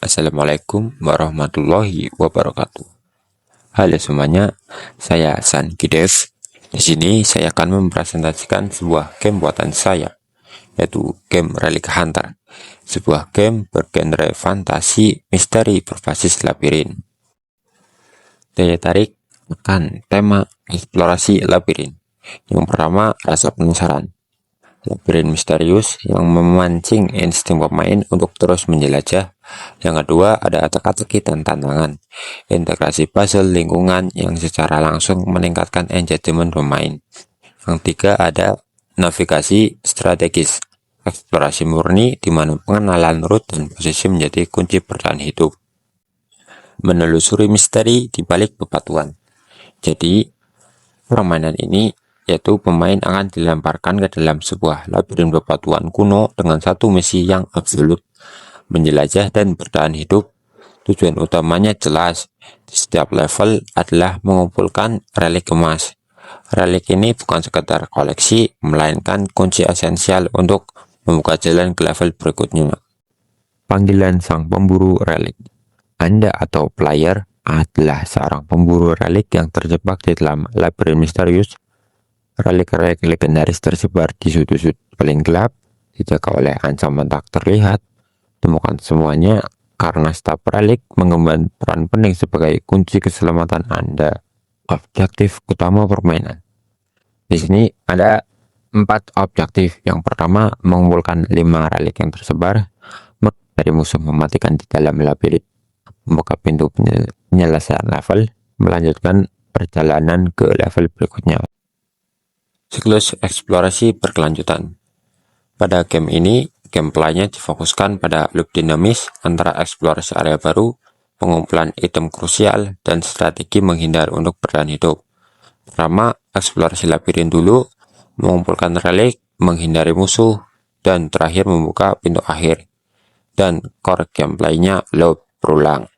Assalamualaikum warahmatullahi wabarakatuh. Halo semuanya, saya San Kidev. Di sini saya akan mempresentasikan sebuah game buatan saya, yaitu game Relic Hunter, sebuah game bergenre fantasi misteri berbasis labirin. Daya tarik akan tema eksplorasi labirin. Yang pertama, rasa penasaran. Labirin misterius yang memancing insting pemain untuk terus menjelajah. Yang kedua, ada teka-teki dan tantangan. Integrasi puzzle lingkungan yang secara langsung meningkatkan engagement pemain. Yang tiga, ada navigasi strategis. Eksplorasi murni di mana pengenalan route dan posisi menjadi kunci bertahan hidup. Menelusuri misteri di balik bebatuan. Jadi, permainan ini yaitu pemain akan dilemparkan ke dalam sebuah labirin bebatuan kuno dengan satu misi yang absolut, menjelajah dan bertahan hidup. Tujuan utamanya jelas, di setiap level adalah mengumpulkan relik emas. Relik ini bukan sekedar koleksi, melainkan kunci esensial untuk membuka jalan ke level berikutnya. Panggilan sang pemburu relik. Anda atau player adalah seorang pemburu relik yang terjebak di dalam labirin misterius. Relik-relik legendaris tersebar di sudut-sudut paling gelap, dijaga oleh ancaman tak terlihat. Temukan semuanya karena setiap relik mengemban peran penting sebagai kunci keselamatan Anda. Objektif utama permainan. Di sini ada 4 objektif. Yang pertama, mengumpulkan 5 relik yang tersebar dari musuh, mematikan di dalam labirin, membuka pintu penyelesaian level, melanjutkan perjalanan ke level berikutnya. Siklus eksplorasi berkelanjutan. Pada game ini, gameplaynya difokuskan pada loop dinamis antara eksplorasi area baru, pengumpulan item krusial, dan strategi menghindar untuk bertahan hidup. Pertama, eksplorasi labirin dulu, mengumpulkan relik, menghindari musuh, dan terakhir membuka pintu akhir. Dan core gameplaynya loop berulang.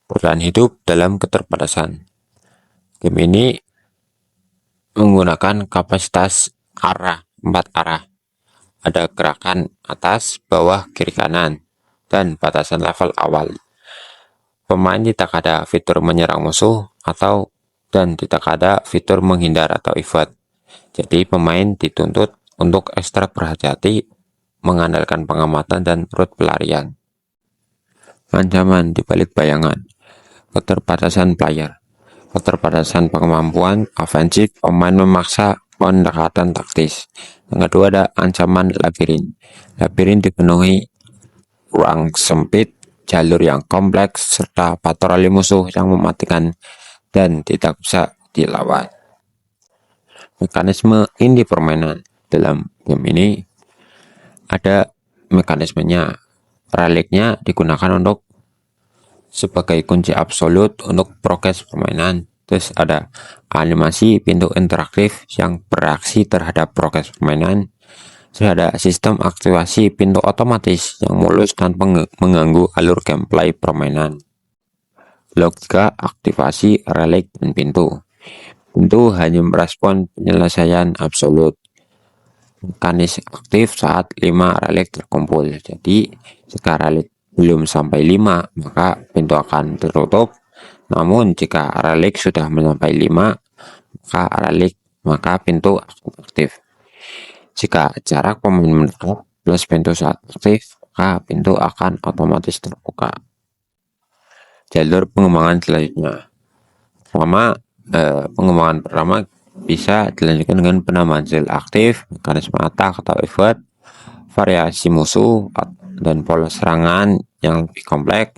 Bertahan hidup dalam keterbatasan. Game ini menggunakan kapasitas 4 arah. Ada gerakan atas, bawah, kiri, kanan, dan batasan level awal. Pemain tidak ada fitur menyerang musuh dan tidak ada fitur menghindar atau evade. Jadi pemain dituntut untuk ekstra berhati-hati, mengandalkan pengamatan dan route pelarian. Ancaman di balik bayangan. Keterbatasan player. Keterbatasan kemampuan ofensif, pemain memaksa pendekatan taktis. Yang kedua, ada ancaman labirin. Labirin dipenuhi ruang sempit, jalur yang kompleks, serta patroli musuh yang mematikan dan tidak bisa dilawan. Mekanisme inti permainan dalam game ini ada mekanismenya. Reliknya digunakan untuk sebagai kunci absolut untuk progres permainan. Terus ada animasi pintu interaktif yang bereaksi terhadap progres permainan. Terus ada sistem aktivasi pintu otomatis yang mulus tanpa mengganggu alur gameplay permainan. Logika aktivasi relik dan pintu. Pintu hanya merespon penyelesaian absolut. Mekanis aktif saat 5 relik terkumpul. Jadi jika relik belum sampai 5, maka pintu akan tertutup. Namun jika relik sudah mencapai 5, maka pintu akan aktif. Jika jarak pemain mendekat plus pintu saat aktif, maka pintu akan otomatis terbuka. Jalur pengembangan selanjutnya. Pengembangan pertama bisa dilanjutkan dengan penambahan skill aktif, mekanisme attack atau evade, variasi musuh dan pola serangan yang lebih kompleks,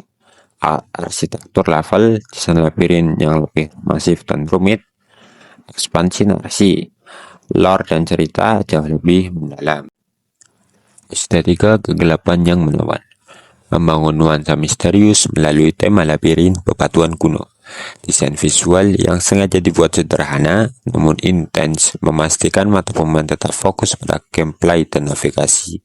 arsitektur level, desain labirin yang lebih masif dan rumit, ekspansi narasi, lore dan cerita jauh lebih mendalam. Estetika kegelapan yang melawan. Membangun nuansa misterius melalui tema labirin bebatuan kuno. Desain visual yang sengaja dibuat sederhana namun intens, memastikan mata pemain tetap fokus pada gameplay dan navigasi.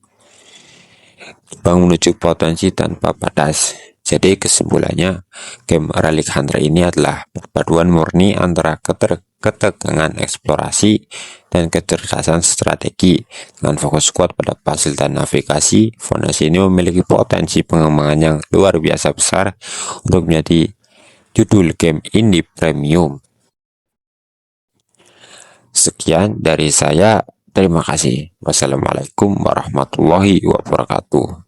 Terbang menuju potensi tanpa batas. Jadi kesimpulannya, game Relic Hunter ini adalah perpaduan murni antara ketegangan eksplorasi dan kecerdasan strategi. Dengan fokus kuat pada puzzle dan navigasi, Fondasi ini memiliki potensi pengembangan yang luar biasa besar untuk menjadi judul game indie premium. Sekian dari saya, terima kasih. Wassalamualaikum warahmatullahi wabarakatuh.